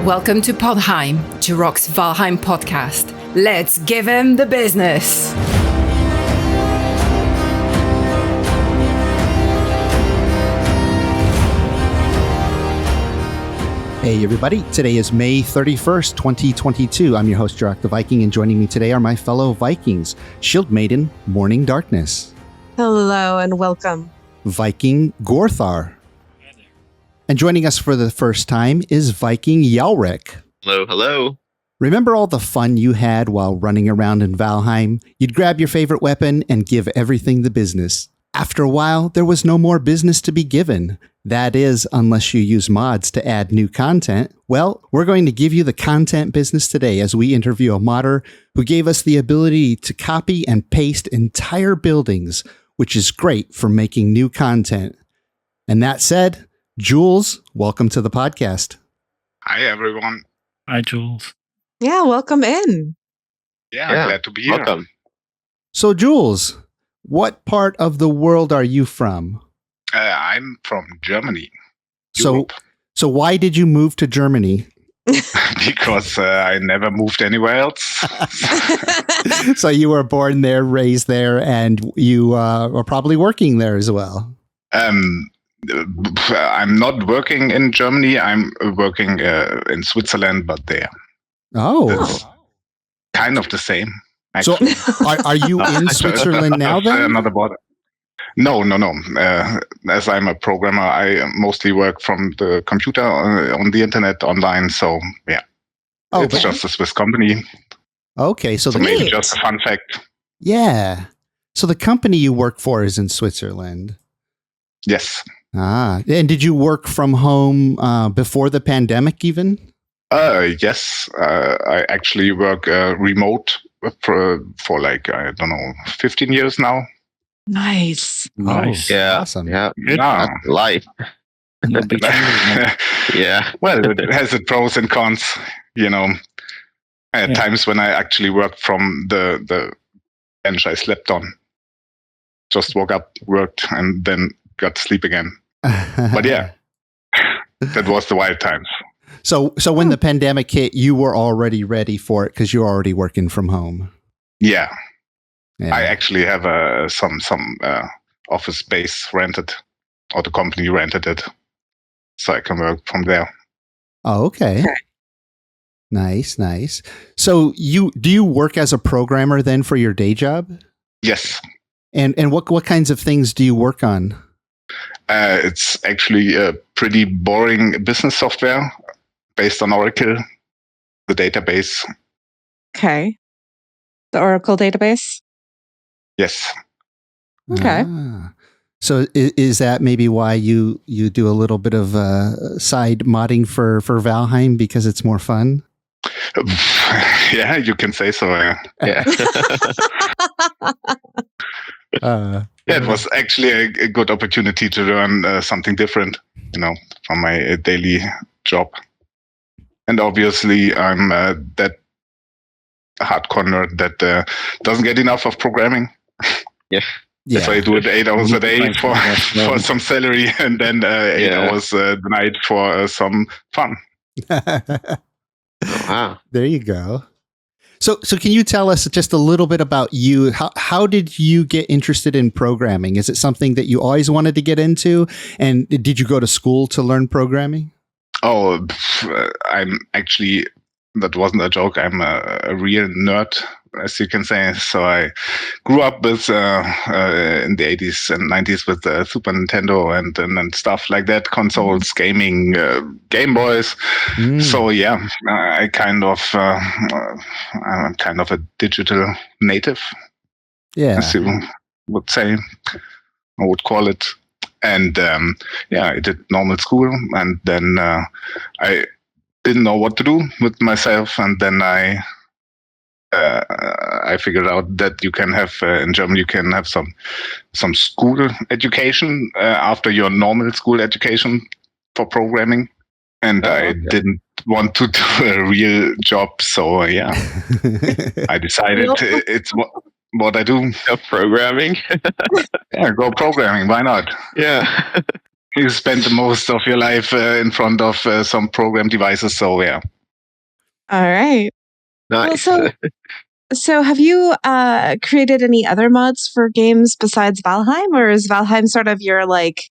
Welcome to Podheim, Jiroc's Valheim podcast. Let's give him the business. Hey everybody, today is May 31st, 2022. I'm your host, Jiroc the Viking, and joining me today are my fellow Vikings, Shield Maiden, Morning Darkness. Hello and welcome. Viking Gorthar. And joining us for the first time is Viking Jiroc. Hello, hello. Remember all the fun you had while running around in Valheim? You'd grab your favorite weapon and give everything the business. After a while, there was no more business to be given. That is, unless you use mods to add new content. Well, we're going to give you the content business today as we interview a modder who gave us the ability to copy and paste entire buildings, which is great for making new content. And that said, Jules, welcome to the podcast. Hi, everyone. Hi, Jules. Yeah, welcome in. Yeah, glad to be here. Welcome. So, Jules, what part of the world are you from? I'm from Germany. So, Europe. so why did you move to Germany? Because I never moved anywhere else. So you were born there, raised there, and you were probably working there as well. I'm not working in Germany. I'm working in Switzerland, but there. Oh, It's kind of the same. so Actually. are you in Switzerland now then? Another border. No. As I'm a programmer, I mostly work from the computer on the internet online. So yeah, Oh, it's but- just a Swiss company. Okay, so So the maybe Neat. just a fun fact. yeah, so the company you work for is in Switzerland. Yes. Ah, and did you work from home before the pandemic even? Yes, I actually work remote for like, I don't know, 15 years now. Nice. Nice. Yeah. Awesome. Yeah. Good. Yeah. That's life. No big changes. Yeah. Well, it has its pros and cons, you know. At Yeah. times when I actually worked from the bench I slept on. Just woke up, worked, and then got to sleep again. But yeah, that was the wild times. So when the pandemic hit, you were already ready for it because you're already working from home. Yeah, Yeah. I actually have some office space rented, or the company rented it, so I can work from there. Oh, okay. Nice. So do you work as a programmer then for your day job? Yes, And what kinds of things do you work on? it's actually a pretty boring business software based on Oracle, the database. Okay. The Oracle database. Yes, Okay. Ah. So is that maybe why you do a little bit of side modding for Valheim because it's more fun? yeah, you can say so. Yeah. Yeah, it was actually a good opportunity to learn something different, from my daily job. And obviously, I'm that hardcore nerd that doesn't get enough of programming. Yeah. So I do it 8 hours a day Thanks for, for that. for some salary, and then 8 Yeah. hours the night for some fun. Wow. There you go. So can you tell us just a little bit about you? How did you get interested in programming? Is it something that you always wanted to get into? And did you go to school to learn programming? Oh, I'm actually, that wasn't a joke. I'm a real nerd, as you can say. So I grew up with in the 80s and 90s with the Super Nintendo and stuff like that, consoles, gaming, Game Boys. Mm. So yeah, I'm kind of a digital native, Yeah. as you would say, I would call it. And I did normal school, and then I didn't know what to do with myself, and then I figured out that you can have in Germany you can have some school education after your normal school education for programming, and I okay. didn't want to do a real job, so I decided it's what I do. Programming. Yeah, go programming. Why not? Yeah. You spend the most of your life in front of some program devices. So yeah. All right. Nice. Well, so have you created any other mods for games besides Valheim, or is Valheim sort of your like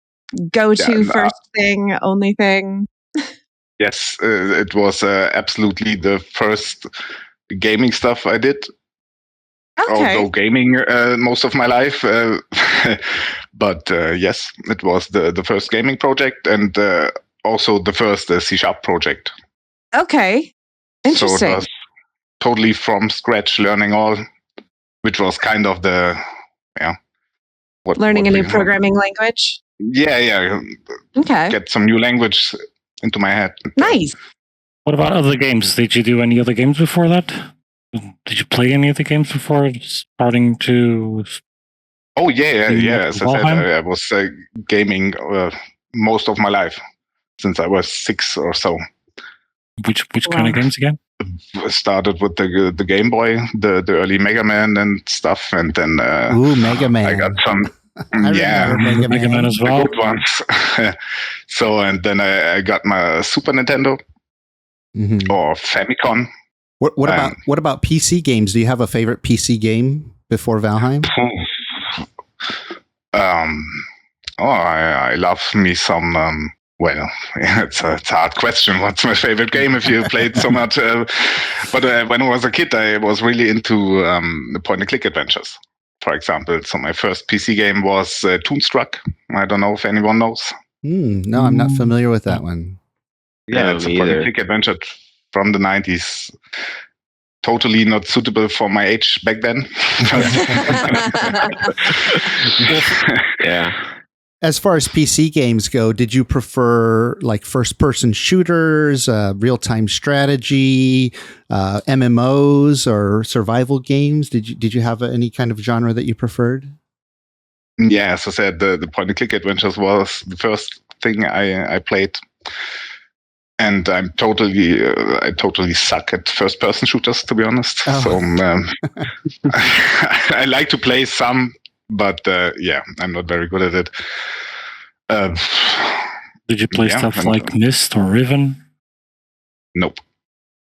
go-to Yeah, first thing, only thing? yes, it was absolutely the first gaming stuff I did. Okay. Although gaming most of my life, but yes, it was the first gaming project and also the first C# project. Okay. So Interesting. it was totally from scratch, learning all, which was kind of the Learning what a new we- programming language. Yeah, Okay. get some new language into my head. Nice. What about other games? Did you do any other games before that? Did you play any other games before starting to? Oh yeah. As I said, Valheim? I was gaming most of my life since I was 6 or so. Which kind of Wow. games again? I started with the Game Boy, the early Mega Man and stuff, and then Ooh, Mega Man. I got some. I Yeah, remember Mega Mega Man Man. as the well. good ones. So, and then I got my Super Nintendo Mhm. or Famicom. What about PC games? Do you have a favorite PC game before Valheim? I love me some. Well, it's a hard question. What's my favorite game if you played so much? But when I was a kid, I was really into the point-and-click adventures, for example. So my first PC game was Toonstruck. I don't know if anyone knows. No, I'm not familiar with that one. Yeah, it's a point-and-click adventure from the 90s. Totally not suitable for my age back then. Yeah. As far as PC games go, did you prefer like first-person shooters, real-time strategy, MMOs, or survival games? Did you have any kind of genre that you preferred? Yeah, as I said, the point-and-click adventures was the first thing I played. And I totally suck at first-person shooters, to be honest. Oh. So I like to play some, but I'm not very good at it. Did you play Yeah, stuff and- like Myst or Riven? Nope.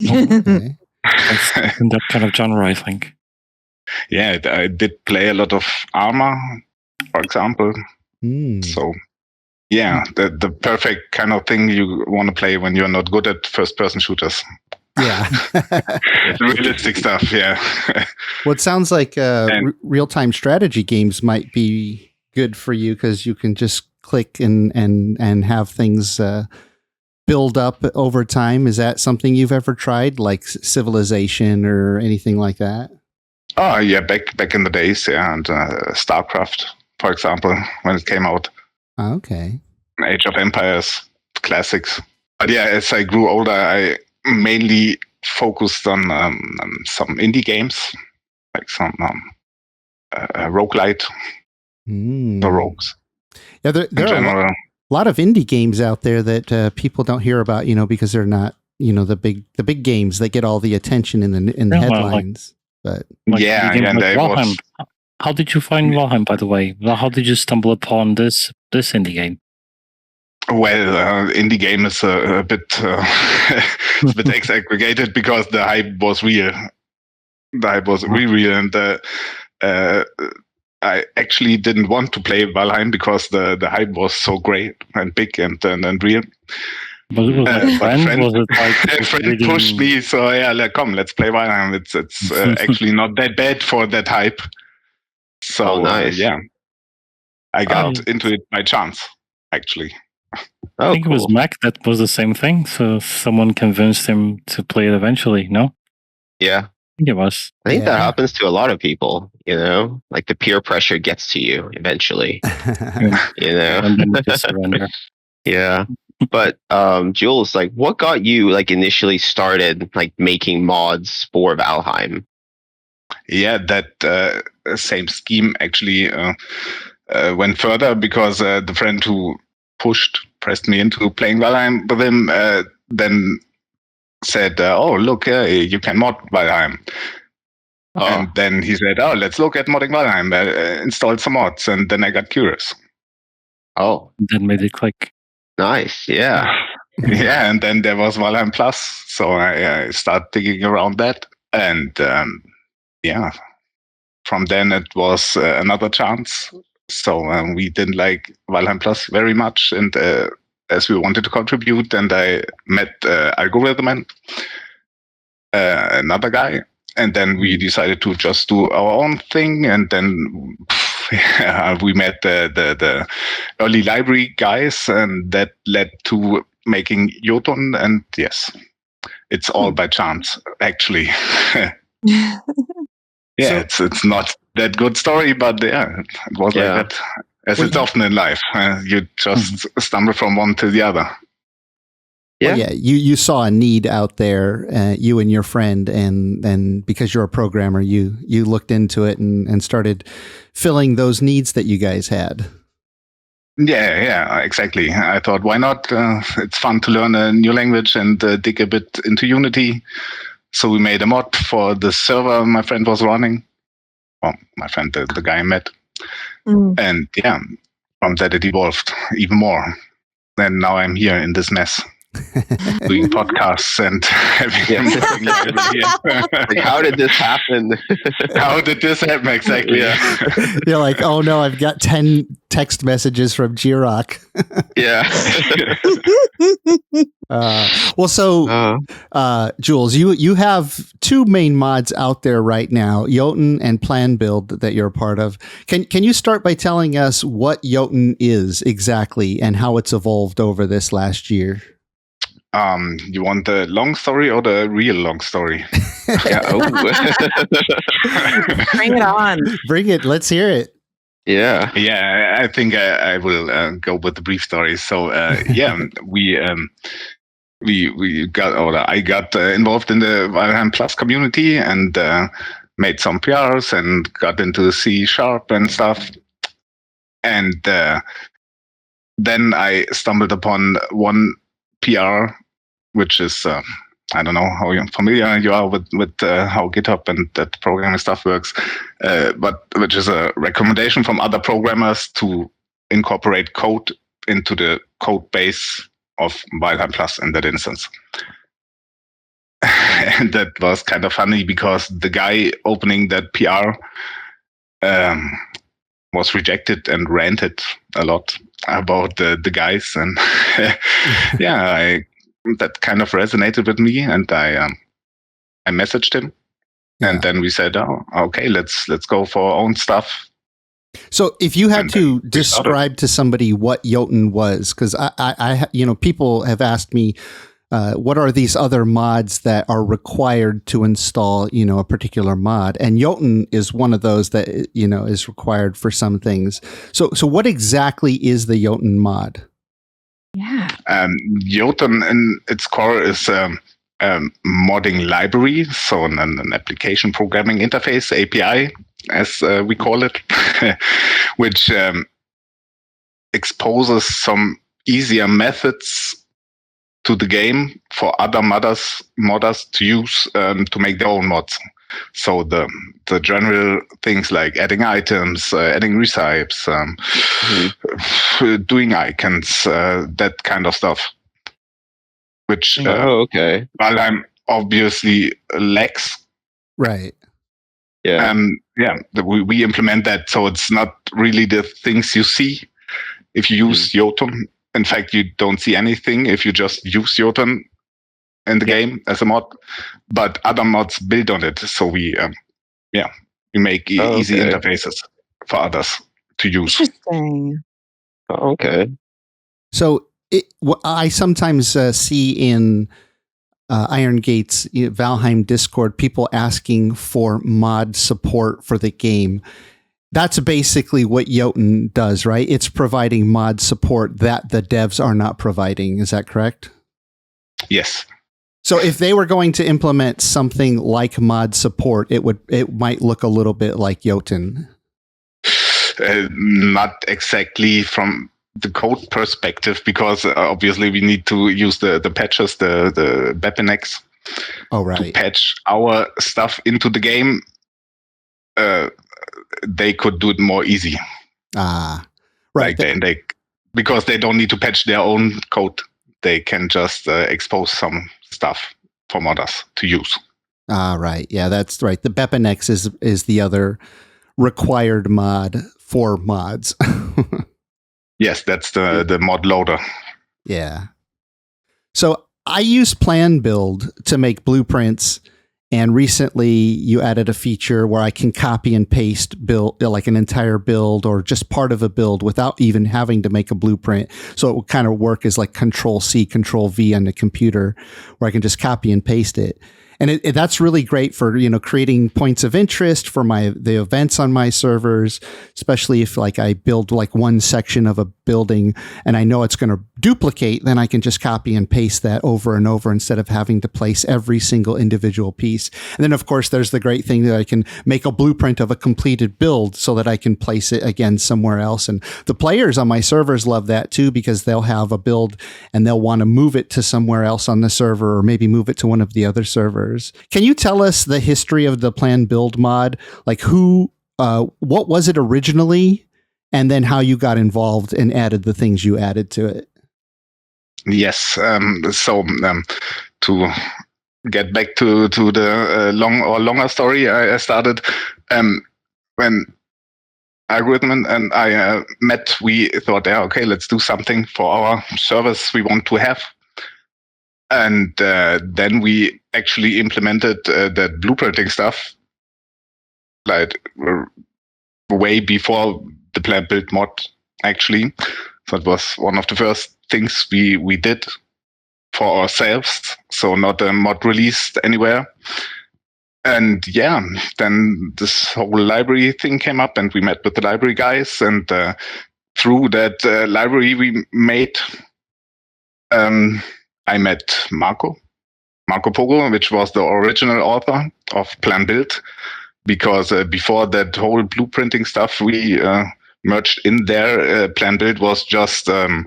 Okay. That's in that kind of genre, I think. Yeah, I did play a lot of Arma, for example. Hmm. So yeah, the perfect kind of thing you want to play when you're not good at first-person shooters. Yeah. Realistic stuff, yeah. Well, it sounds like And- real-time strategy games might be good for you because you can just click and have things build up over time. Is that something you've ever tried, like Civilization or anything like that? Oh yeah, back in the days, yeah, and StarCraft, for example, when it came out. Okay. Age of Empires, classics. But yeah, as I grew older, I mainly focused on some indie games, like some roguelite, the rogues Yeah, there in are a general. lot of indie games out there that people don't hear about, because they're not, the big games that get all the attention in the Yeah, well, headlines. But Like Yeah, games and like I Valheim. was How did you find Valheim, by the way? How did you stumble upon this indie game? well, indie game is a bit a bit exaggregated because the hype was real. The hype was really real, and I actually didn't want to play Valheim because the hype was so great and big and real. Was it like a But friend? Was it like a friend reading- pushed me, so yeah, come, let's play Valheim. It's actually not that bad for that hype. So Oh, nice. yeah, I got Oh. into it by chance, actually. I Oh, think it was cool. Mac that was the same thing. So someone convinced him to play it eventually. No, I Yeah. think it was. I think that Yeah. happens to a lot of people, like the peer pressure gets to you eventually, And then you just surrender. Yeah. But Jules, like what got you like initially started like making mods for Valheim? Yeah, that same scheme actually went further because the friend who pressed me into playing Valheim with him, then said, "Oh, look, you can mod Valheim." Oh, And then he said, "Oh, let's look at modding Valheim." Installed some mods, and then I got curious. Oh, That made it click. nice. Yeah. Yeah, and then there was Valheim Plus, so I started digging around that, and yeah, from then it was another chance. So we didn't like Valheim Plus very much, and as we wanted to contribute, and I met Algorithm and another guy, and then we decided to just do our own thing, and then we met the early library guys, and that led to making Jotunn, and yes, it's all by chance, actually. Yeah, it's not that good story, but yeah, it was like that. As it's often in life, you just stumble from one to the other. Yeah, well, you saw a need out there, you and your friend, and because you're a programmer, you looked into it and started filling those needs that you guys had. Yeah, exactly. I thought, why not? It's fun to learn a new language and dig a bit into Unity. So we made a mod for the server my friend was running. Well, my friend, the guy I met. And yeah, from that it evolved even more. And now I'm here in this mess. Doing podcasts and having like, how did this happen? How did this happen exactly? Yeah. You're like, oh no, I've got 10 text messages from Jiroc. Yeah. Well, so Jules, you have two main mods out there right now, Jotunn and PlanBuild, that you're a part of. Can you start by telling us what Jotunn is exactly and how it's evolved over this last year? You want the long story or the real long story? Bring it on. Bring it. Let's hear it. Yeah. Yeah, I think I will go with the brief story. So yeah, we got, or I got involved in the Valheim Plus community and made some PRs and got into C# and stuff. And then I stumbled upon one PR, which is I don't know how familiar you are with how GitHub and that programming stuff works, but which is a recommendation from other programmers to incorporate code into the code base of Valheim Plus in that instance. And that was kind of funny because the guy opening that PR was rejected and ranted a lot about the guys, and yeah, that kind of resonated with me, and I messaged him, and then we said, "Oh, okay, let's go for our own stuff." So, if you had to describe to somebody what Jotunn was, because I people have asked me, what are these other mods that are required to install, a particular mod? And Jotunn is one of those that, is required for some things. So what exactly is the Jotunn mod? Yeah. Jotunn in its core is a modding library, so an application programming interface, API, as we call it, which exposes some easier methods to the game for other modders to use to make their own mods. So the general things like adding items, adding recipes, doing icons, that kind of stuff. Which Valheim obviously lacks. Right. Yeah. We implement that, so it's not really the things you see if you use Jotunn. In fact, you don't see anything if you just use Jotunn in the game as a mod, but other mods build on it. So we make easy interfaces for others to use. Interesting. Okay. So I sometimes see in Iron Gate's Valheim Discord people asking for mod support for the game. That's basically what Jotunn does, right? It's providing mod support that the devs are not providing. Is that correct? Yes. So if they were going to implement something like mod support, it might look a little bit like Jotunn. Not exactly from the code perspective, because obviously we need to use the patches, the Bepinex, to patch our stuff into the game. They could do it more easy. Right. Like they because they don't need to patch their own code. They can just expose some stuff for modders to use. Ah, right. Yeah, that's right. The Bepanex is the other required mod for mods. Yes, that's the mod loader. Yeah. So I use PlanBuild to make blueprints, and recently you added a feature where I can copy and paste build like an entire build or just part of a build without even having to make a blueprint. So it would kind of work as like Control C, Control V on the computer, where I can just copy and paste it. And that's really great for, creating points of interest for the events on my servers, especially if like I build like one section of a building and I know it's going to duplicate, then I can just copy and paste that over and over instead of having to place every single individual piece. And then of course there's the great thing that I can make a blueprint of a completed build so that I can place it again somewhere else. And the players on my servers love that too, because they'll have a build and they'll want to move it to somewhere else on the server, or maybe move it to one of the other servers. Can you tell us the history of the PlanBuild mod? Like what was it originally, and then how you got involved and added the things you added to it? Yes. To get back to the longer story, I started when Algorithm and I met. We thought, okay, let's do something for our service we want to have. And then we actually implemented that blueprinting stuff, like way before the PlanBuild mod, actually. So it was one of the first things we did for ourselves. So not a mod released anywhere. And yeah, then this whole library thing came up, and we met with the library guys. And through that library we made, I met Marco Pogo, which was the original author of PlanBuild, because before that whole blueprinting stuff we merged in there, PlanBuild was just in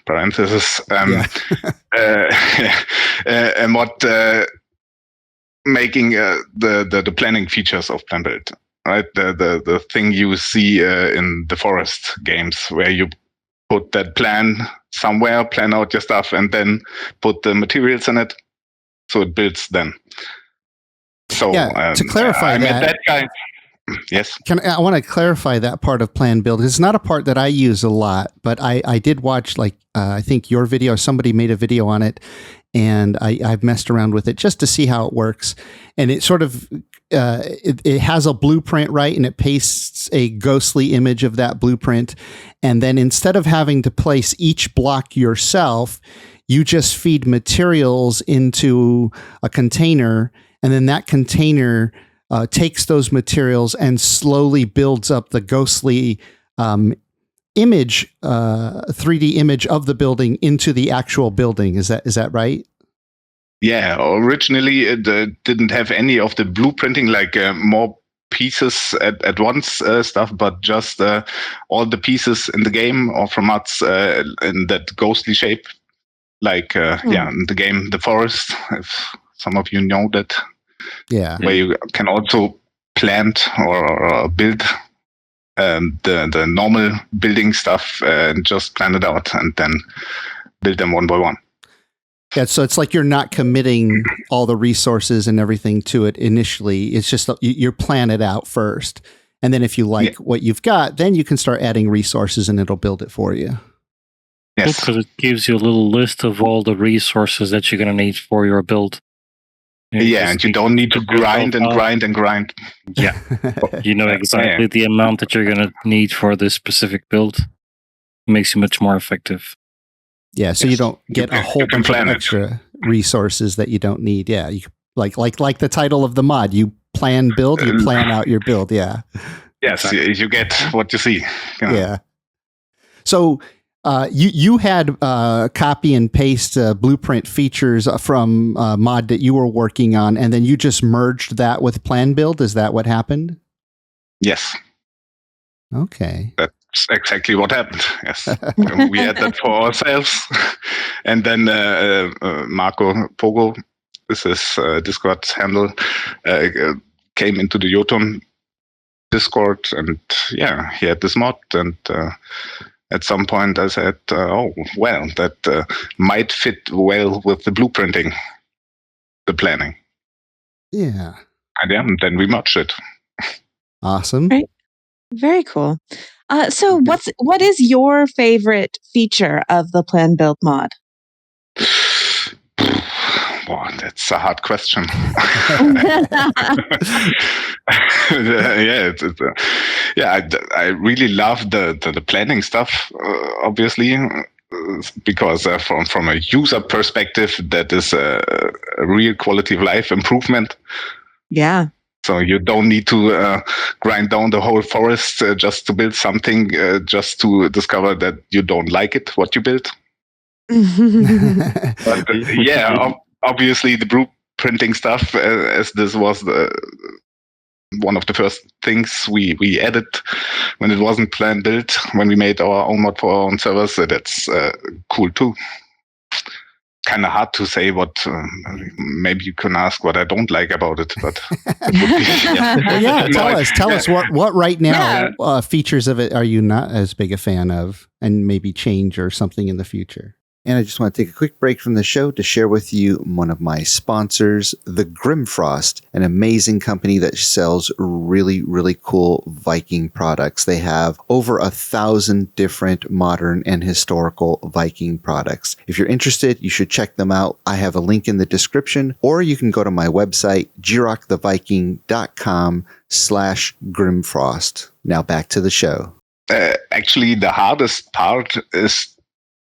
parentheses, a mod making the planning features of PlanBuild, right? The thing you see in the forest games, where you put that plan somewhere, plan out your stuff, and then put the materials in it, so it builds then. So to clarify that guy. Yes. I want to clarify that part of PlanBuild. It's not a part that I use a lot, but I did watch, I think your video, somebody made a video on it, and I've messed around with it just to see how it works. And it sort of, it has a blueprint, right? And it pastes a ghostly image of that blueprint. And then instead of having to place each block yourself, you just feed materials into a container, and then that container takes those materials and slowly builds up the ghostly image, 3D image of the building into the actual building. Is that right? Yeah, originally it didn't have any of the blueprinting, like more pieces at once stuff, but just all the pieces in the game or from mods in that ghostly shape, like in the game The Forest, if some of you know that. Yeah, where you can also plant or build the normal building stuff and just plan it out and then build them one by one. Yeah, so it's like you're not committing all the resources and everything to it initially. It's just you plan it out first. And then if you like what you've got, then you can start adding resources and it'll build it for you. Yes. Because it gives you a little list of all the resources that you're going to need for your build. And you don't need to grind and grind and grind. Yeah. You know exactly the amount that you're going to need for this specific build. It makes you much more effective. Yeah, so you don't get a whole bunch of extra resources that you don't need. Yeah, you like the title of the mod. You plan build, you plan out your build. Yeah. Yes, you get what you see. Yeah. So you had copy and paste blueprint features from a mod that you were working on, and then you just merged that with PlanBuild. Is that what happened? Yes. Okay. That's exactly what happened. Yes. We had that for ourselves. And then Marco Pogo, this is Discord handle, came into the Jotunn Discord, and he had this mod, and at some point I said, that might fit well with the blueprinting, the planning. Yeah. And then we merged it. Awesome. Right. Very cool. So what is your favorite feature of the PlanBuild mod? Wow, that's a hard question. I really love the planning stuff, obviously, because from a user perspective, that is a real quality of life improvement. Yeah. So you don't need to grind down the whole forest just to build something, just to discover that you don't like it, what you built. But obviously the blueprinting stuff, as this was one of the first things we added when it wasn't PlanBuild, when we made our own mod for our own servers, that's cool too. Kind of hard to say what. Maybe you can ask what I don't like about it, but it would be, tell us what right now features of it are you not as big a fan of, and maybe change or something in the future. And I just want to take a quick break from the show to share with you one of my sponsors, the Grimfrost, an amazing company that sells really, really cool Viking products. They have over 1,000 different modern and historical Viking products. If you're interested, you should check them out. I have a link in the description, or you can go to my website, jiroctheviking.com/Grimfrost. Now back to the show. Actually, the hardest part is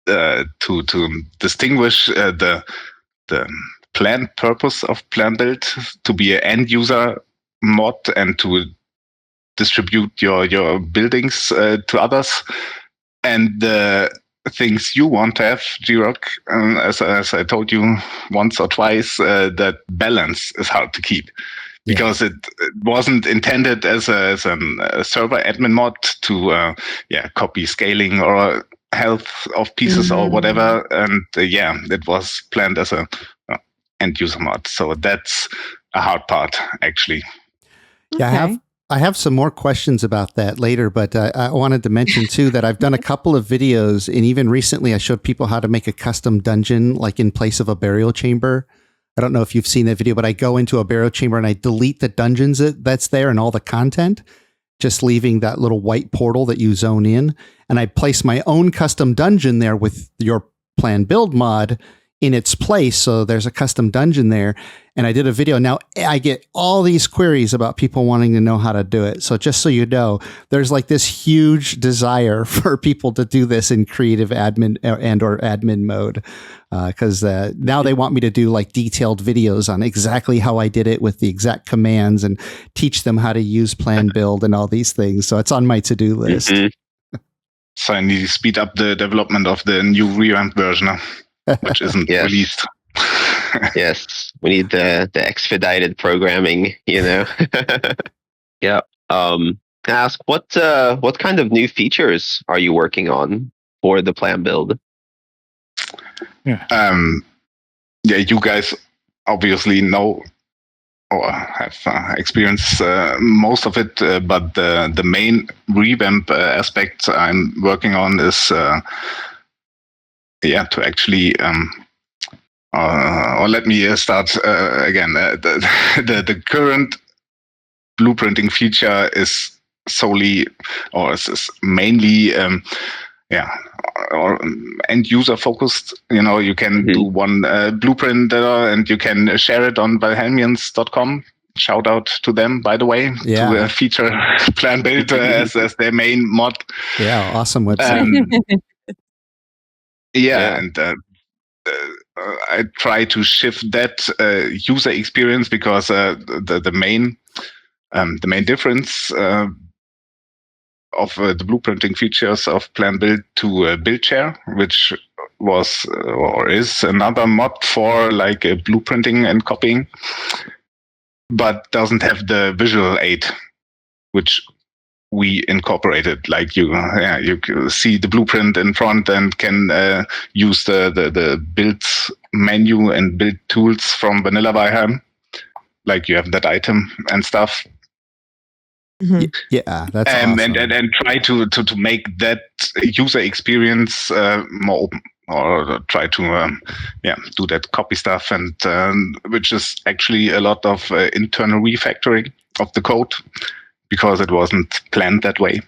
to distinguish the planned purpose of PlanBuild to be an end user mod and to distribute your buildings to others, and the things you want to have, Jiroc, as I told you once or twice, that balance is hard to keep. Because it wasn't intended as a server admin mod to copy scaling or health of pieces or whatever, and it was planned as a end user mod. So that's a hard part, actually. Yeah, I have some more questions about that later, but I wanted to mention too that I've done a couple of videos, and even recently I showed people how to make a custom dungeon, like in place of a burial chamber. I don't know if you've seen that video, but I go into a burial chamber and I delete the dungeons that's there and all the content, just leaving that little white portal that you zone in. And I place my own custom dungeon there with your PlanBuild mod in its place. So there's a custom dungeon there. And I did a video. Now I get all these queries about people wanting to know how to do it. So just so you know, there's like this huge desire for people to do this in creative admin or admin mode. Because now they want me to do like detailed videos on exactly how I did it with the exact commands and teach them how to use PlanBuild and all these things. So it's on my to-do list. So I need to speed up the development of the new revamped version, which isn't released. Yes, we need the expedited programming, Yeah. Ask what kind of new features are you working on for the PlanBuild? You guys obviously know or have experienced most of it, but the main revamp aspect I'm working on is to actually or let me start again. The current blueprinting feature is solely or is mainly or end user focused. You can do one blueprint and you can share it on Valheimians.com. Shout out to them, by the way, to feature PlanBuild as their main mod. Yeah, awesome website. And I try to shift that user experience because the main difference of the blueprinting features of PlanBuild to BuildShare, which was or is another mod for like blueprinting and copying, but doesn't have the visual aid, which we incorporated. Like you see the blueprint in front and can use the build menu and build tools from vanilla Valheim. Like you have that item and stuff. Yeah, that's awesome. and try to make that user experience more open, or try to do that copy stuff, and which is actually a lot of internal refactoring of the code because it wasn't planned that way.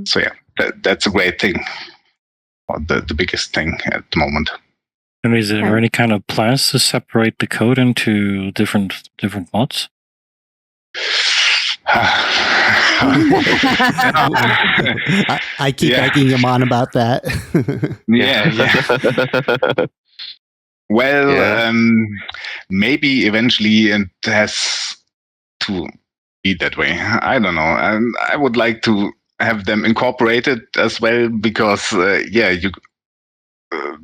So that's a great thing, or the biggest thing at the moment. And is there any kind of plans to separate the code into different mods? I keep egging him on about that. Well, maybe eventually it has to be that way. I don't know. I would like to have them incorporated as well because, you.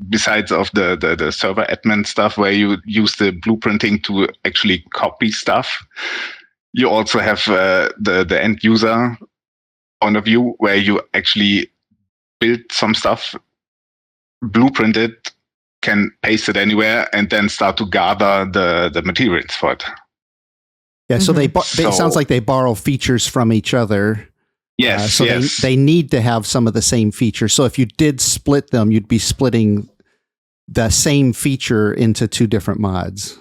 Besides of the server admin stuff where you use the blueprinting to actually copy stuff, you also have the end user point of view where you actually build some stuff, blueprint it, can paste it anywhere, and then start to gather the materials for it. Yeah, so it sounds like they borrow features from each other. Yes. So they need to have some of the same features. So if you did split them, you'd be splitting the same feature into two different mods.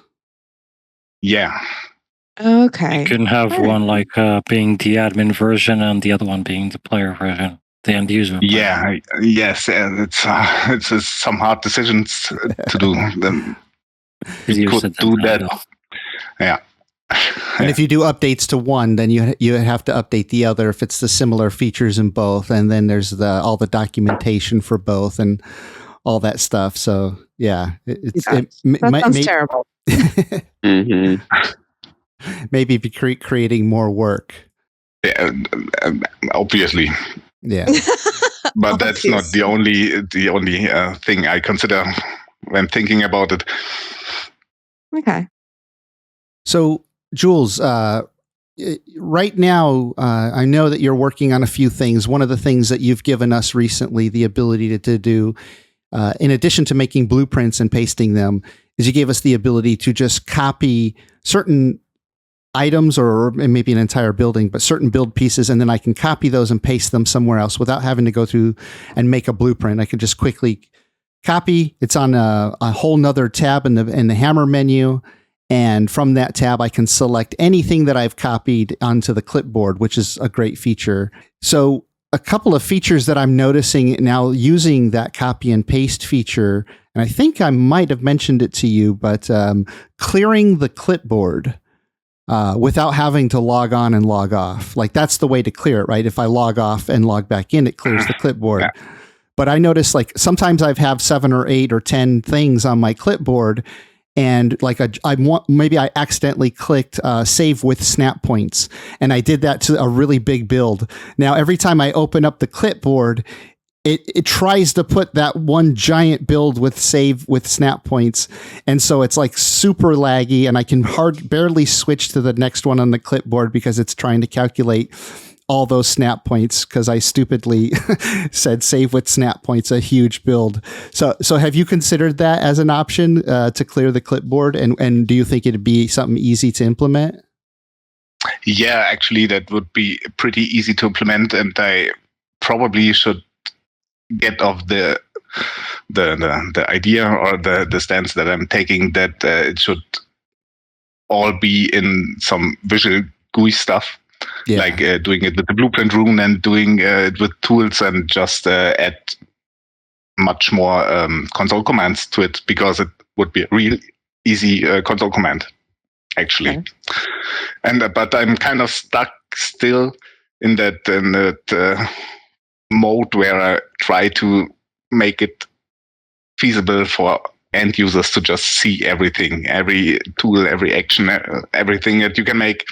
Yeah. Okay. You can have one like being the admin version and the other one being the player version, the end user. Yeah. Yes. It's some hard decisions to do. You could do that. Yeah. And if you do updates to one, then you have to update the other if it's the similar features in both, and then there's all the documentation for both and all that stuff. So yeah, it sounds terrible. Maybe be creating more work. Yeah, obviously. Yeah, but that's not the only thing I consider when thinking about it. Okay. So, Jules, right now, I know that you're working on a few things. One of the things that you've given us recently the ability to do, in addition to making blueprints and pasting them, is you gave us the ability to just copy certain items or maybe an entire building, but certain build pieces, and then I can copy those and paste them somewhere else without having to go through and make a blueprint. I can just quickly copy. It's on a whole nother tab in the hammer menu. And from that tab, I can select anything that I've copied onto the clipboard, which is a great feature. So a couple of features that I'm noticing now using that copy and paste feature, and I think I might have mentioned it to you, but clearing the clipboard without having to log on and log off. Like that's the way to clear it, right? If I log off and log back in, it clears the clipboard. Yeah. But I notice like sometimes I've 7 or 8 or 10 things on my clipboard. And like maybe I accidentally clicked save with snap points, and I did that to a really big build. Now every time I open up the clipboard, it tries to put that one giant build with save with snap points, and so it's like super laggy, and I can barely switch to the next one on the clipboard because it's trying to calculate all those snap points because I stupidly said save with snap points, a huge build. So have you considered that as an option to clear the clipboard? And do you think it'd be something easy to implement? Yeah, actually, that would be pretty easy to implement, and I probably should get off the idea or the stance that I'm taking that it should all be in some visual GUI stuff. Yeah. Like doing it with the blueprint rune and doing it with tools and just add much more console commands to it because it would be a real easy console command, actually. Okay. And but I'm kind of stuck still in that mode where I try to make it feasible for end users to just see everything, every tool, every action, everything that you can make.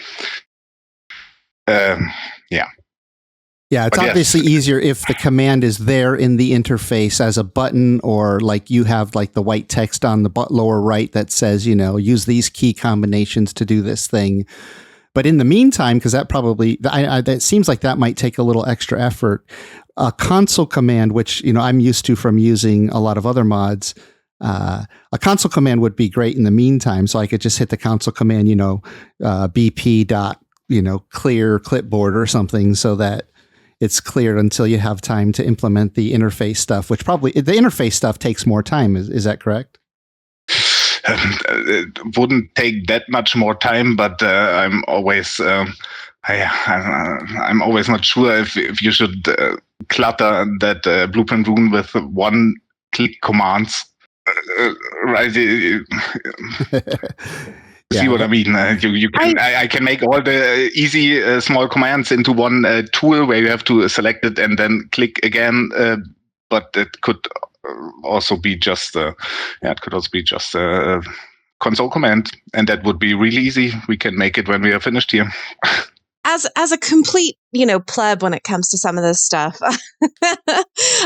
Yeah, it's obviously easier if the command is there in the interface as a button, or like you have like the white text on the lower right that says, use these key combinations to do this thing. But in the meantime, because that seems like that might take a little extra effort, a console command, which, I'm used to from using a lot of other mods, a console command would be great in the meantime. So I could just hit the console command, bp clear clipboard or something so that it's cleared until you have time to implement the interface stuff, which probably the interface stuff takes more time. Is that correct? It wouldn't take that much more time, but I'm always I'm always not sure if you should clutter that blueprint rune with one-click commands. Right? See what I mean? You can. I can make all the easy small commands into one tool where you have to select it and then click again. But it could also be just a console command, and that would be really easy. We can make it when we are finished here. As a complete, pleb when it comes to some of this stuff,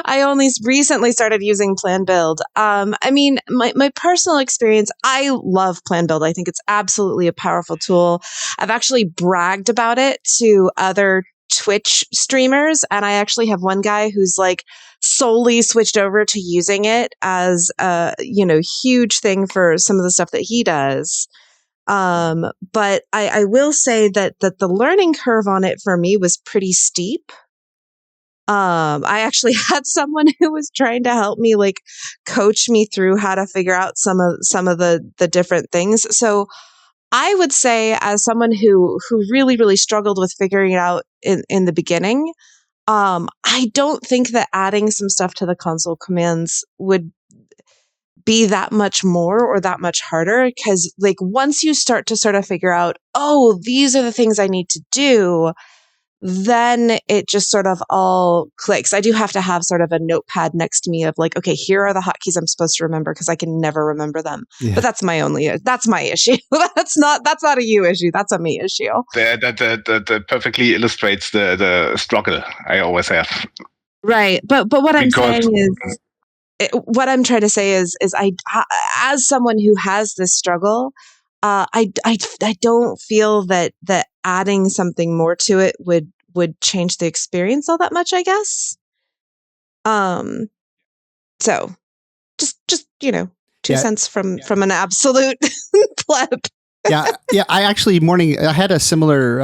I only recently started using PlanBuild. My personal experience, I love PlanBuild. I think it's absolutely a powerful tool. I've actually bragged about it to other Twitch streamers, and I actually have one guy who's like solely switched over to using it as a, huge thing for some of the stuff that he does. But I will say that the learning curve on it for me was pretty steep. I actually had someone who was trying to help me, like, coach me through how to figure out some of the different things. So I would say, as someone who really, really struggled with figuring it out in the beginning, I don't think that adding some stuff to the console commands would be that much more or that much harder, because like once you start to sort of figure out, oh, these are the things I need to do, then it just sort of all clicks. I do have to have sort of a notepad next to me of like, okay, here are the hotkeys I'm supposed to remember, because I can never remember them. Yeah. But that's my issue. That's not a you issue. That's a me issue. That perfectly illustrates the struggle I always have. Right. But what I'm saying is, what I'm trying to say is I as someone who has this struggle, I don't feel that adding something more to it would change the experience all that much, I guess. So just 2 cents from an absolute pleb. Yeah. I actually I had a similar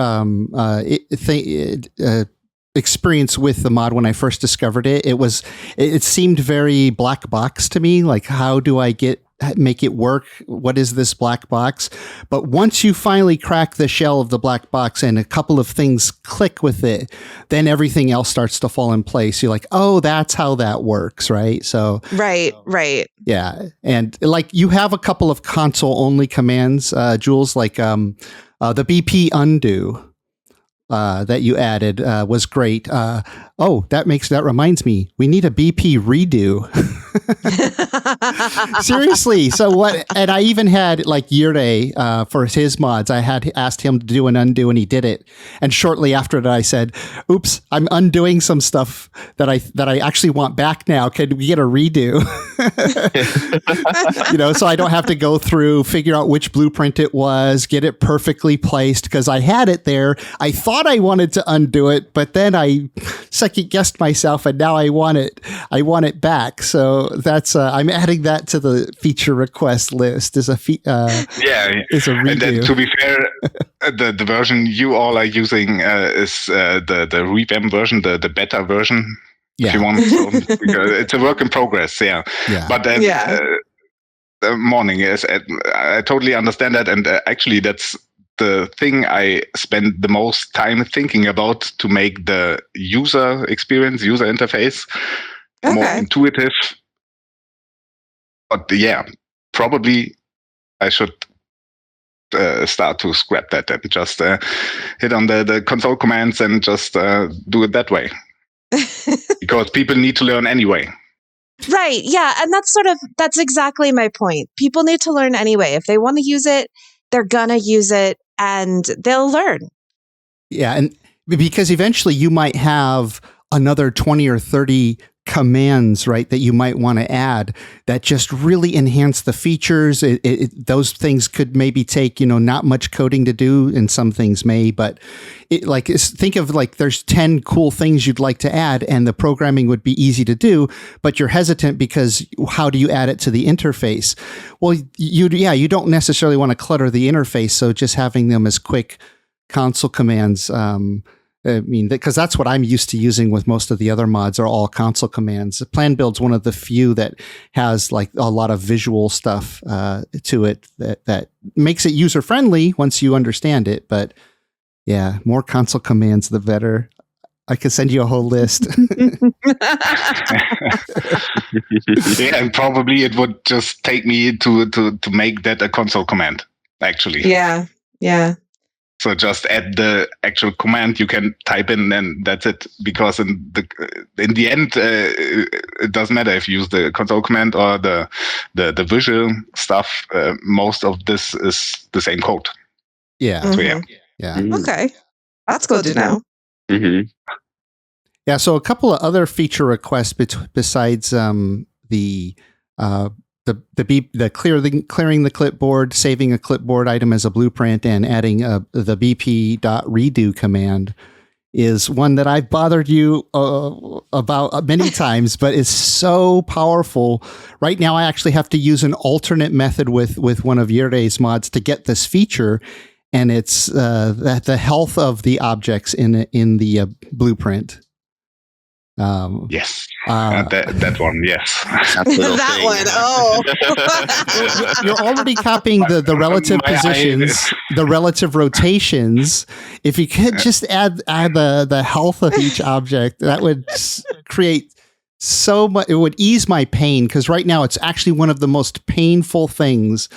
experience with the mod when I first discovered it. It seemed very black box to me. Like, how do I make it work? What is this black box? But once you finally crack the shell of the black box and a couple of things click with it, then everything else starts to fall in place. You're like, oh, that's how that works, right? So right. Yeah. And like, you have a couple of console only commands, Jules, like the BP undo that you added was great. That reminds me, we need a BP redo. Seriously. So what? And I even had like Jiroc for his mods. I had asked him to do an undo, and he did it. And shortly after that, I said, "Oops, I'm undoing some stuff that I actually want back now. Could we get a redo?" So I don't have to go through, figure out which blueprint it was, get it perfectly placed, because I had it there. I thought I wanted to undo it, but then I second guessed myself, and now I want it back. So that's I'm adding that to the feature request list as a It's a redo. And then, to be fair, the version you all are using is the revamp version, the beta version. Yeah. If you want, so, it's a work in progress. Yeah. But then the morning is. I totally understand that, and actually that's the thing I spend the most time thinking about to make the user experience, user interface more intuitive. But yeah, probably I should start to scrap that and just hit on the console commands and just do it that way. Because people need to learn anyway. Right. Yeah. And that's exactly my point. People need to learn anyway. If they want to use it, they're going to use it and they'll learn. Yeah. And because eventually you might have another 20 or 30 commands, right, that you might want to add that just really enhance the features. Those things could maybe take, not much coding to do, and some things may, but think of like there's 10 cool things you'd like to add, and the programming would be easy to do, but you're hesitant because how do you add it to the interface? Well, you don't necessarily want to clutter the interface, so just having them as quick console commands. I mean, because that's what I'm used to using with most of the other mods are all console commands. PlanBuild's one of the few that has like a lot of visual stuff to it that makes it user friendly once you understand it. But yeah, more console commands, the better. I could send you a whole list. Yeah, and probably it would just take me to make that a console command, actually. Yeah. So just add the actual command you can type in, and that's it. Because in the end, it doesn't matter if you use the console command or the visual stuff. Most of this is the same code. Yeah. So yeah. Okay, that's good to know. Mm-hmm. Yeah. So a couple of other feature requests besides clearing the clipboard, saving a clipboard item as a blueprint, and adding the bp.redo command is one that I've bothered you about many times, but is so powerful. Right now, I actually have to use an alternate method with one of Jiroc's mods to get this feature, and it's the health of the objects in the blueprint. Yes, that one. Yes, That one. Oh, you're already copying the relative positions, the relative rotations. If you could just add the health of each object, that would create so much. It would ease my pain, because right now it's actually one of the most painful things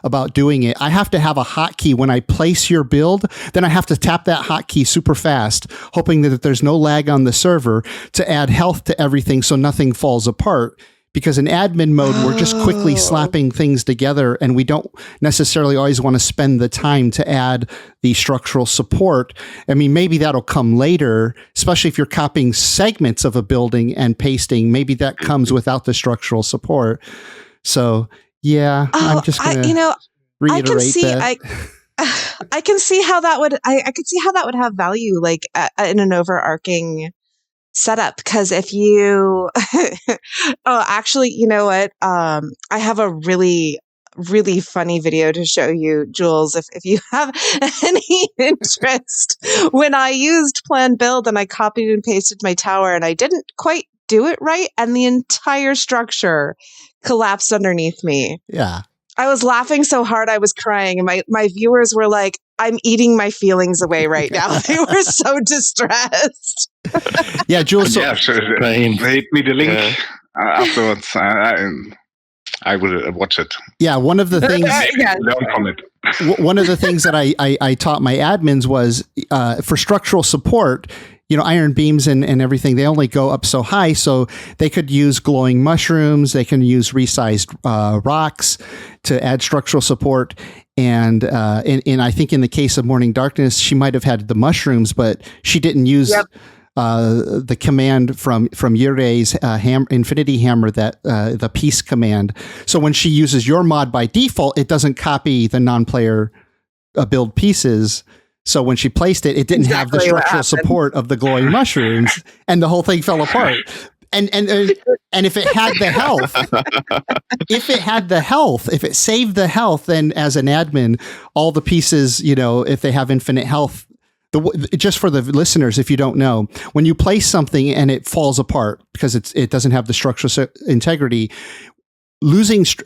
about doing it. I have to have a hotkey when I place your build, then I have to tap that hotkey super fast, hoping that there's no lag on the server to add health to everything so nothing falls apart. Because in admin mode, we're just quickly slapping things together, and we don't necessarily always want to spend the time to add the structural support. I mean, maybe that'll come later, especially if you're copying segments of a building and pasting. Maybe that comes without the structural support. So, yeah, I'm just going to reiterate that. I can see how that would. I could see how that would have value, like in an overarching setup, because if you actually, you know what, I have a really funny video to show you, Jules, if you have any interest. When I used PlanBuild and I copied and pasted my tower and I didn't quite do it right, and the entire structure collapsed underneath me. Yeah. I was laughing so hard I was crying, and my viewers were like, I'm eating my feelings away right now. They were so distressed. Yeah, Jules. Yeah, sure. Hit me the link afterwards. I will watch it. Yeah, one of the things. Learn from it. One of the things that I taught my admins was for structural support. You know, iron beams and everything, they only go up so high, so they could use glowing mushrooms. They can use resized rocks to add structural support. And I think in the case of Morning Darkness, she might have had the mushrooms, but she didn't use the command from Jiroc's Infinity Hammer, that the peace command. So when she uses your mod by default, it doesn't copy the non-player build pieces. So when she placed it, it didn't have the structural support of the glowing mushrooms, and the whole thing fell apart. And if it had the health, if it saved the health, then as an admin, all the pieces, you know, if they have infinite health, just for the listeners, if you don't know, when you place something and it falls apart because it doesn't have the structural integrity,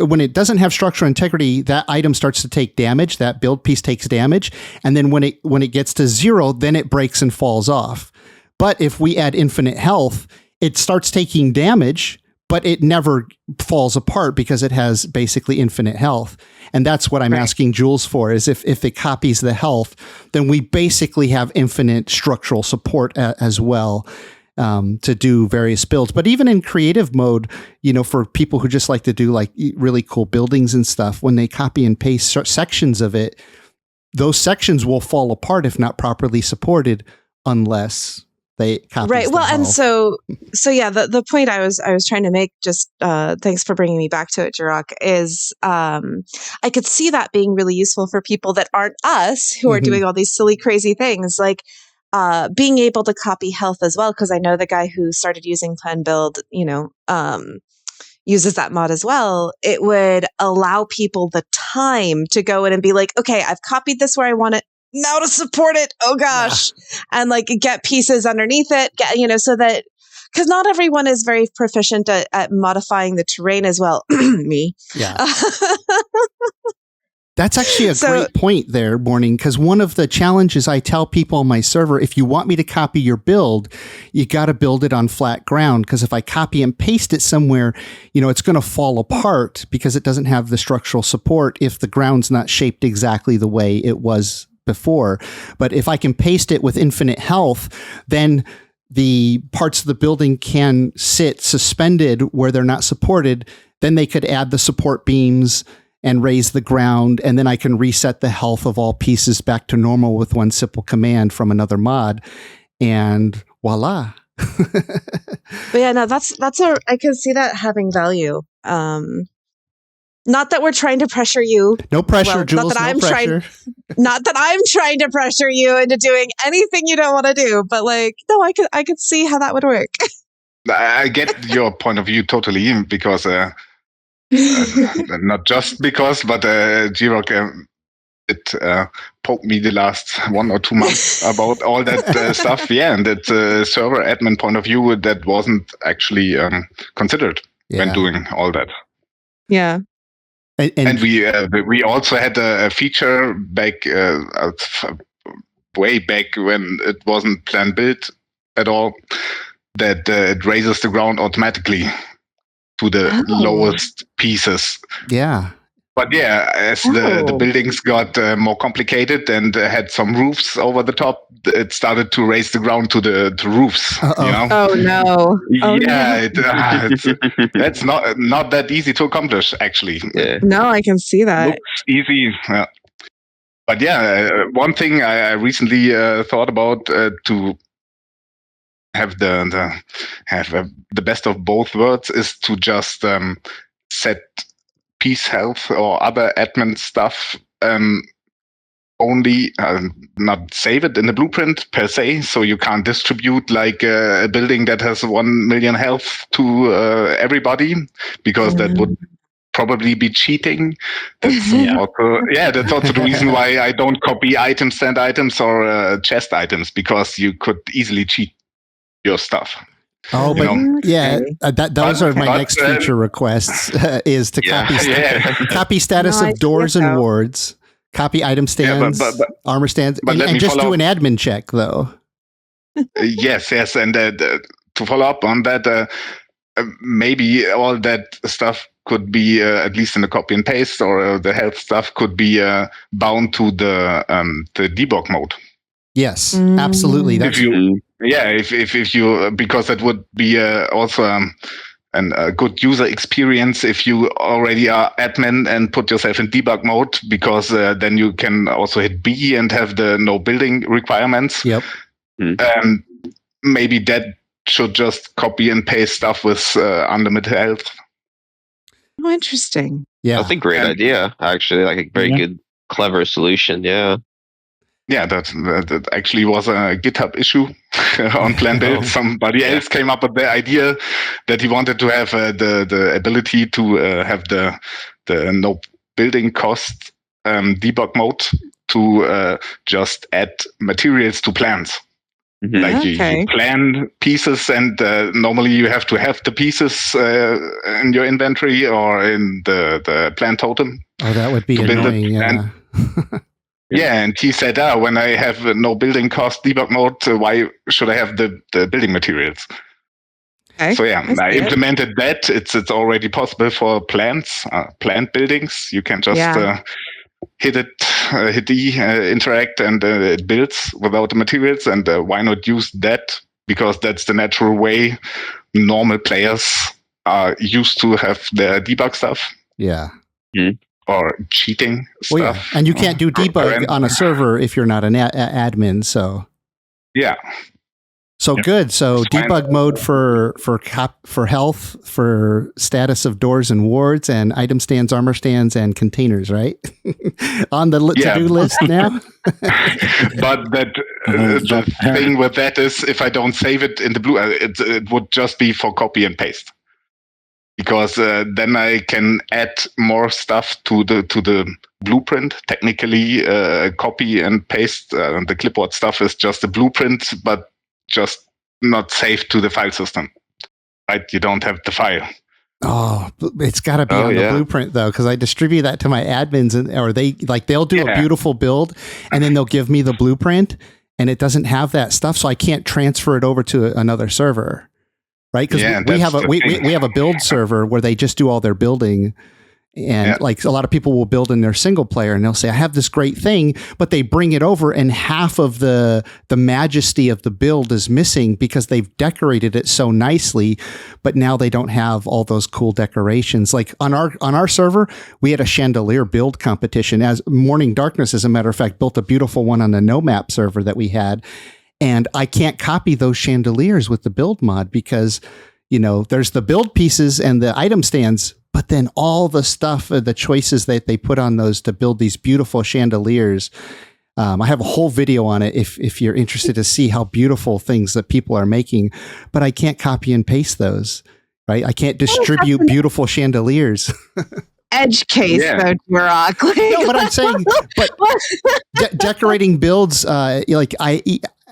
when it doesn't have structural integrity, that item starts to take damage. That build piece takes damage, and then when it gets to 0, then it breaks and falls off. But if we add infinite health, it starts taking damage, but it never falls apart because it has basically infinite health. And that's what I'm asking Jules for, is if it copies the health, then we basically have infinite structural support as well. To do various builds. But even in creative mode, you know, for people who just like to do like really cool buildings and stuff, when they copy and paste sections of it, those sections will fall apart if not properly supported, unless they copy. Right. Well, and so yeah, the point I was trying to make, just thanks for bringing me back to it, Jiroc, is I could see that being really useful for people that aren't us, who are doing all these silly, crazy things, like being able to copy health as well, because I know the guy who started using PlanBuild, you know, uses that mod as well. It would allow people the time to go in and be like, okay, I've copied this where I want it, now to support it. Oh gosh. And like get pieces underneath it, so that, because not everyone is very proficient at modifying the terrain as well. Me. Yeah. That's actually a great point there, Morning, because one of the challenges I tell people on my server, if you want me to copy your build, you got to build it on flat ground, because if I copy and paste it somewhere, it's going to fall apart because it doesn't have the structural support if the ground's not shaped exactly the way it was before. But if I can paste it with infinite health, then the parts of the building can sit suspended where they're not supported. Then they could add the support beams and raise the ground, and then I can reset the health of all pieces back to normal with one simple command from another mod, and voila. But yeah, no, I can see that having value. Not that we're trying to pressure you. No pressure, Jules. Not that I'm trying to pressure you into doing anything you don't want to do, but no, I could see how that would work. I get your point of view totally, because not just because, but Jiroc poked me the last 1 or 2 months about all that stuff. Yeah, and that server admin point of view, that wasn't actually considered when doing all that. Yeah. And we also had a feature back way back when it wasn't PlanBuild at all, that it raises the ground automatically to the lowest pieces. Yeah. But yeah, as the buildings got more complicated and had some roofs over the top, it started to raise the ground to the roofs. Oh no! That's not that easy to accomplish, actually. Yeah. No, I can see that. Looks easy. But yeah, one thing I recently thought about to have the best of both worlds is to just set piece health or other admin stuff only, not save it in the blueprint per se, so you can't distribute like a building that has 1 million health to everybody, because that would probably be cheating. That's also the reason why I don't copy stand items or chest items, because you could easily cheat your stuff. Oh, but those are my next future requests, is to copy status of doors and wards, copy item stands, armor stands, and just do an admin check, though. Yes, and to follow up on that, maybe all that stuff could be, at least in the copy and paste, or the health stuff could be bound to the debug mode. Yes, absolutely. That's if you, because that would be also a good user experience if you already are admin and put yourself in debug mode, because then you can also hit B and have the no building requirements. Yep. Maybe that should just copy and paste stuff with unlimited health. Oh, interesting. Yeah, that's a great idea. Actually, like a very good, clever solution. Yeah. Yeah, that actually was a GitHub issue on PlanBuild. Somebody else came up with the idea that he wanted to have the ability to have the no building cost debug mode to just add materials to plans. Mm-hmm. Like you plan pieces, and normally you have to have the pieces in your inventory or in the plan totem. Oh, that would be annoying. Yeah. Yeah, and he said, when I have no building cost debug mode, why should I have the building materials? Okay. So I implemented that. It's already possible for plants, plant buildings. You can just hit E, interact, and it builds without the materials. And why not use that? Because that's the natural way normal players are used to have their debug stuff. Yeah. Mm-hmm. Or cheating stuff. Well, and you can't do debug on a server if you're not an admin. So good. So debug mode for health, for status of doors and wards, and item stands, armor stands, and containers. Right on the to-do list now. But the thing with that is, if I don't save it in the blue, it would just be for copy and paste. because then I can add more stuff to the blueprint. Technically, copy and paste. The clipboard stuff is just a blueprint, but just not saved to the file system. Right? You don't have the file. Oh, it's got to be on the blueprint though, because I distribute that to my admins, or they'll do a beautiful build, and then they'll give me the blueprint, and it doesn't have that stuff, so I can't transfer it over to another server, right? Because we have a build server where they just do all their building. And like a lot of people will build in their single player and they'll say, I have this great thing, but they bring it over and half of the majesty of the build is missing because they've decorated it so nicely, but now they don't have all those cool decorations. Like on our server, we had a chandelier build competition, as Morning Darkness, as a matter of fact, built a beautiful one on the NoMap server that we had. And I can't copy those chandeliers with the build mod because, there's the build pieces and the item stands, but then all the stuff, the choices that they put on those to build these beautiful chandeliers. I have a whole video on it if you're interested to see how beautiful things that people are making, but I can't copy and paste those, right? I can't distribute beautiful chandeliers. Edge case, though, Jiroc. No, but I'm saying, decorating builds,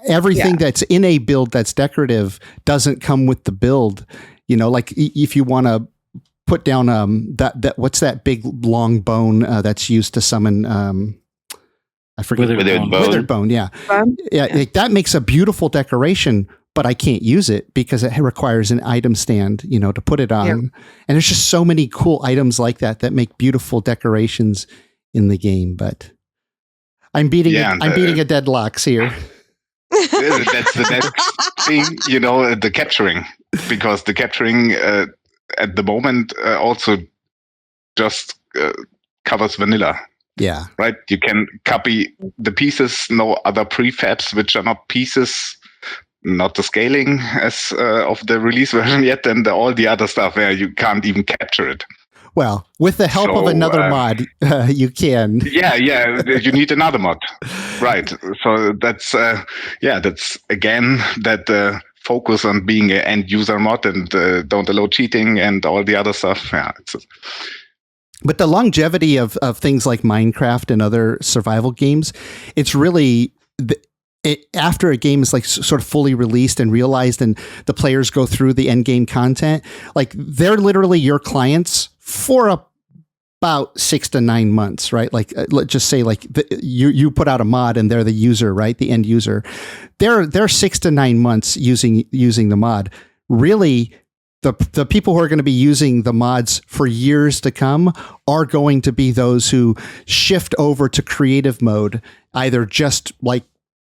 everything that's in a build that's decorative doesn't come with the build. Like if you want to put down that what's that big long bone that's used to summon I forget withered bone. Yeah. That makes a beautiful decoration, but I can't use it because it requires an item stand, to put it on. And there's just so many cool items like that make beautiful decorations in the game. But I'm beating a deadlocks here. That's the next thing, the capturing, because the capturing at the moment also just covers vanilla. Yeah. Right? You can copy the pieces, no other prefabs, which are not pieces, not the scaling as of the release version yet, and all the other stuff where you can't even capture it. Well, with the help of another mod, you can. Yeah, you need another mod. Right. So that's again that focus on being an end user mod and don't allow cheating and all the other stuff. Yeah. But the longevity of things like Minecraft and other survival games, it's really after a game is like sort of fully released and realized and the players go through the end game content, like they're literally your clients for about 6 to 9 months, right? Like let's just say like you put out a mod and they're the user, right? The end user. They're 6 to 9 months using the mod. Really, the people who are going to be using the mods for years to come are going to be those who shift over to creative mode, either just like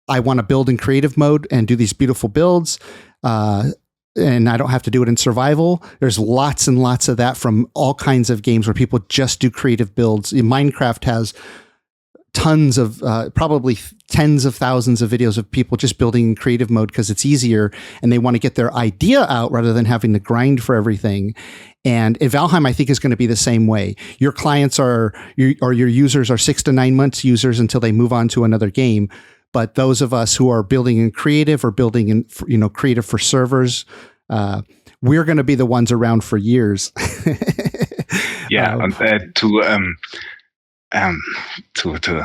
I want to build in creative mode and do these beautiful builds, and I don't have to do it in survival. There's lots and lots of that from all kinds of games where people just do creative builds. Minecraft has tons of, probably tens of thousands of videos of people just building in creative mode because it's easier and they want to get their idea out rather than having to grind for everything. And in Valheim, I think is going to be the same way. Your clients or your users are 6 to 9 months users until they move on to another game. But those of us who are building in creative or building in, creative for servers, we're going to be the ones around for years. And to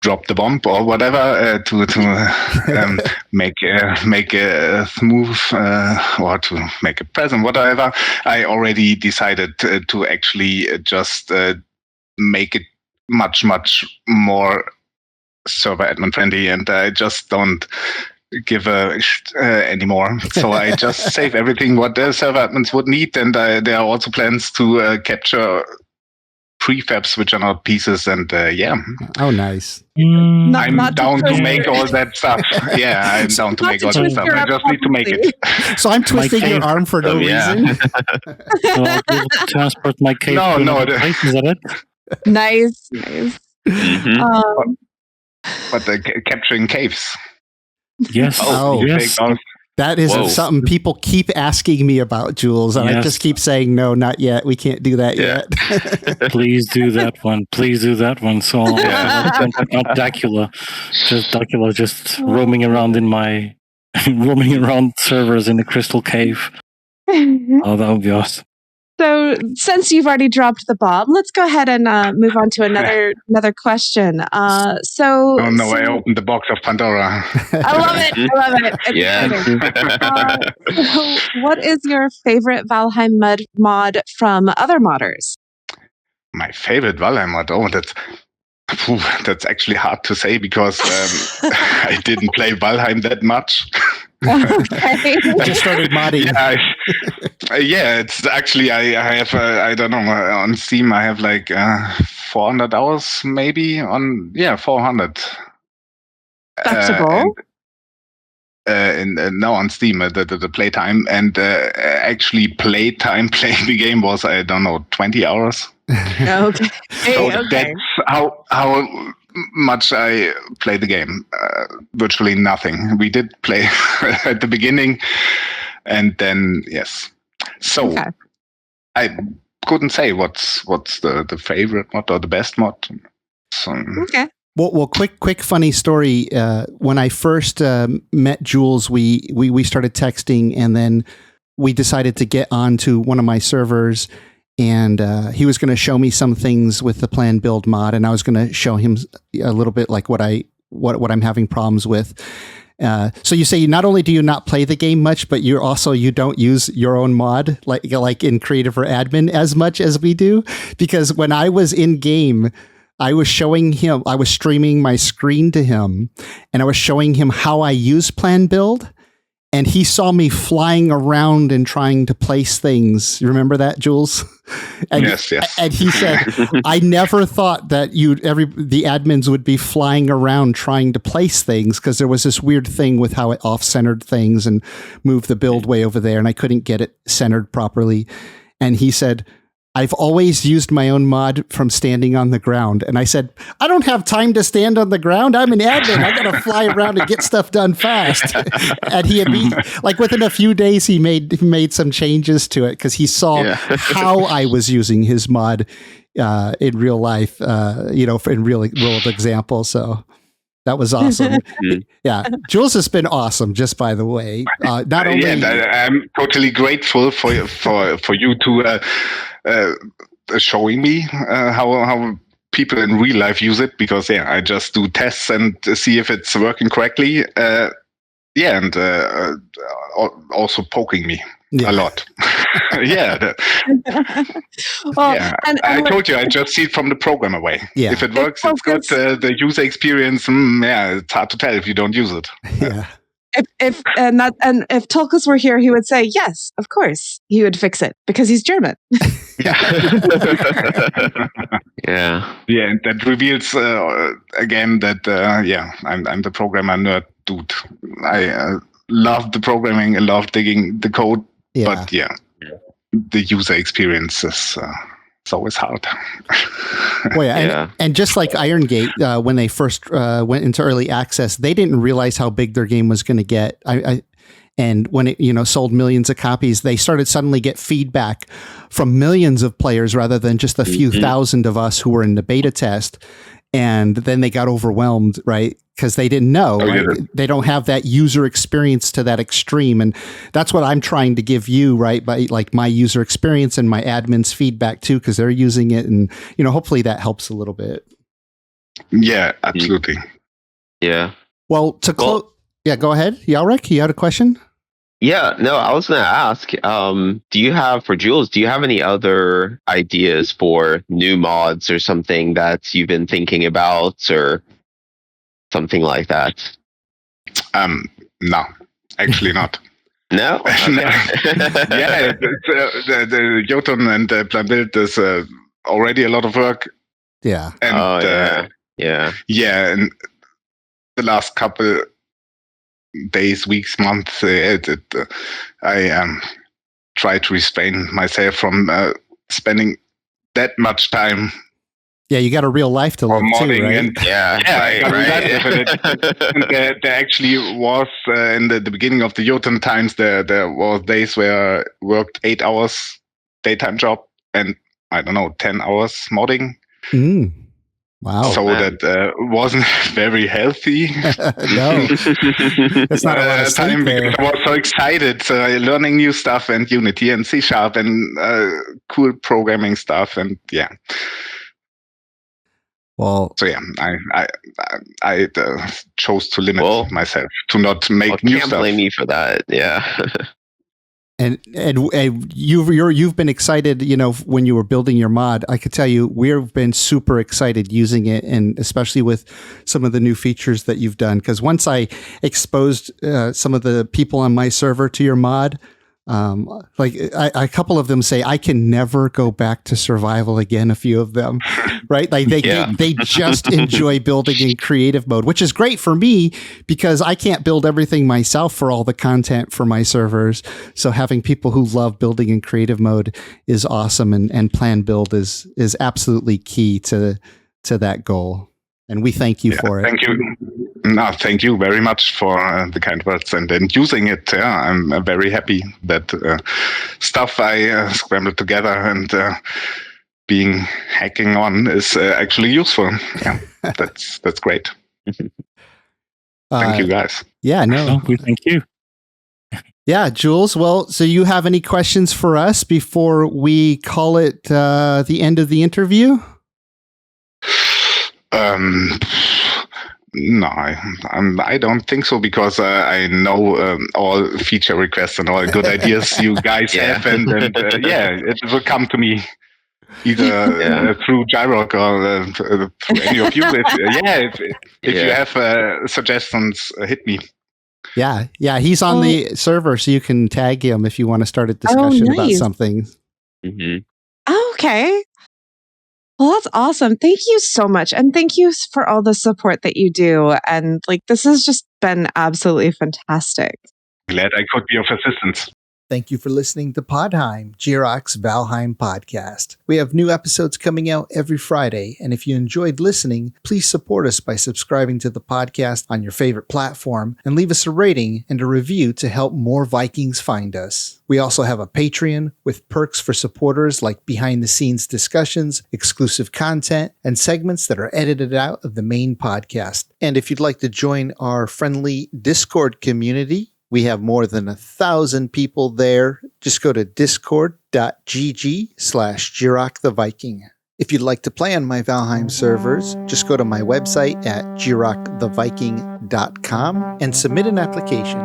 drop the bomb or whatever, to make a smooth or to make a present, whatever. I already decided to actually just make it much more server admin friendly, and I just don't give a anymore. So I just save everything what the server admins would need, and there are also plans to capture prefabs which are not pieces, and Oh, nice. I'm down to make all that stuff. Yeah, I'm down to make all that stuff. I just need to make it. So I'm twisting your arm for no reason. So I'll be able to transport my cave to another place. Is that it? Nice. Mm-hmm. But capturing caves. Yes. Yes. That is something people keep asking me about, Jules, and I just keep saying, no, not yet. We can't do that yet. Please do that one. Please do that one. So not Dracula. Just Dracula just roaming around roaming around servers in the crystal cave. Oh, that would be awesome. So, since you've already dropped the bomb, let's go ahead and move on to another question. Oh no, I opened the box of Pandora. I love it. I love it. It's Yeah. exciting. So, what is your favorite Valheim mod from other modders? My favorite Valheim mod. Oh, that's actually hard to say because I didn't play Valheim that much. Okay. Just started modding. Yeah, it's actually I have I don't know, on Steam I have like 400 hours maybe 400. Acceptable. Now on Steam the playtime and actually playing the game was I don't know 20 hours. Okay. So Okay. that's how much I play the game. Virtually nothing. We did play at the beginning, and then yes. So Okay. I couldn't say what's the favorite mod or the best mod. So, Okay. Well, quick funny story. When I first met Jules, we started texting, and then we decided to get onto one of my servers. And he was going to show me some things with the PlanBuild mod, and I was going to show him a little bit like what I'm having problems with. So you say not only do you not play the game much, but you don't use your own mod like in creative or admin as much as we do. Because when I was in game, I was streaming my screen to him, and I was showing him how I use PlanBuild. And he saw me flying around and trying to place things. You remember that, Jules? And, yes. And he said, "I never thought that the admins would be flying around trying to place things because there was this weird thing with how it off-centered things and moved the build way over there, and I couldn't get it centered properly." And he said, "I've always used my own mod from standing on the ground." And I said, "I don't have time to stand on the ground. I'm an admin. I got to fly around and get stuff done fast." And within a few days, he made some changes to it because he saw how I was using his mod in real life, in real world example. So that was awesome. Yeah, Jules has been awesome. Just by the way, not only I'm totally grateful for you to. Showing me how people in real life use it because I just do tests and see if it's working correctly. And also poking me a lot. I told you I just see it from the program away. Yeah. If it works, it's good. The user experience, it's hard to tell if you don't use it. Yeah. If Tulkas were here, he would say, "Yes, of course, he would fix it because he's German." Yeah, and that reveals again that I'm the programmer nerd dude. I love the programming, I love digging the code, but the user experience is it's always hard. Well, and just like Iron Gate, when they first went into early access, they didn't realize how big their game was going to get. And when it sold millions of copies, they started suddenly get feedback from millions of players rather than just a few thousand of us who were in the beta test. And then they got overwhelmed, right? Because they didn't know. Right? They don't have that user experience to that extreme. And that's what I'm trying to give you, right? By like my user experience and my admin's feedback too, because they're using it. And, hopefully that helps a little bit. Yeah, absolutely. Yeah. Well, go ahead. Jiroc, you had a question? Yeah, no, I was going to ask, for Jules, do you have any other ideas for new mods or something that you've been thinking about or something like that? No, actually not. No? Okay. The Jotunn and PlanBuild is already a lot of work. Yeah. And, yeah. And the last couple days, weeks, months, I try to restrain myself from spending that much time. Yeah, you got a real life to live too, right? And, there actually was in the beginning of the Jotunn times, there was days where I worked 8 hours daytime job and 10 hours modding. Wow. So that wasn't very healthy. No, that's not a lot of sleep time there. because I was so excited, learning new stuff and Unity and C# and cool programming stuff, and yeah. Well, So yeah, I chose to limit myself to not make new can't stuff. blame you for that. Yeah. And you've been excited, when you were building your mod. I could tell you we've been super excited using it, and especially with some of the new features that you've done. Because once I exposed some of the people on my server to your mod, a couple of them say I can never go back to survival again. A few of them, right? Like they just enjoy building in creative mode, which is great for me because I can't build everything myself for all the content for my servers. So having people who love building in creative mode is awesome, and PlanBuild is absolutely key to that goal. And we thank you for it. Thank you. No, thank you very much for the kind words and using it. Yeah, I'm very happy that stuff I scrambled together and being hacking on is actually useful. Yeah, that's great. Thank you, guys. Yeah, no, we thank you. Yeah, Jules. Well, so you have any questions for us before we call it the end of the interview? No, I don't think so, because I know all feature requests and all good ideas you guys have, and it will come to me either through Jiroc or through any of you. If you have suggestions, hit me. Yeah, he's on the server, so you can tag him if you want to start a discussion about something. Mm-hmm. Oh, okay. Well, that's awesome. Thank you so much. And thank you for all the support that you do. And this has just been absolutely fantastic. Glad I could be of assistance. Thank you for listening to Podheim, Jiroc's Valheim podcast. We have new episodes coming out every Friday, and if you enjoyed listening, please support us by subscribing to the podcast on your favorite platform and leave us a rating and a review to help more Vikings find us. We also have a Patreon with perks for supporters like behind-the-scenes discussions, exclusive content, and segments that are edited out of the main podcast. And if you'd like to join our friendly Discord community, we have more than 1,000 people there. Just go to discord.gg/Jiroc the Viking. If you'd like to play on my Valheim servers, just go to my website at jiroctheviking.com and submit an application.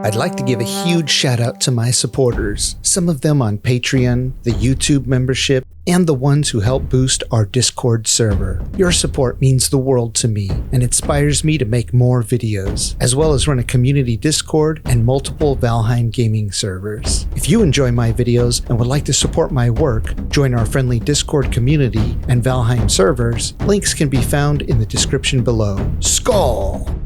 I'd like to give a huge shout out to my supporters, some of them on Patreon, the YouTube membership, and the ones who help boost our Discord server. Your support means the world to me and inspires me to make more videos, as well as run a community Discord and multiple Valheim gaming servers. If you enjoy my videos and would like to support my work, join our friendly Discord community and Valheim servers. Links can be found in the description below. Skål!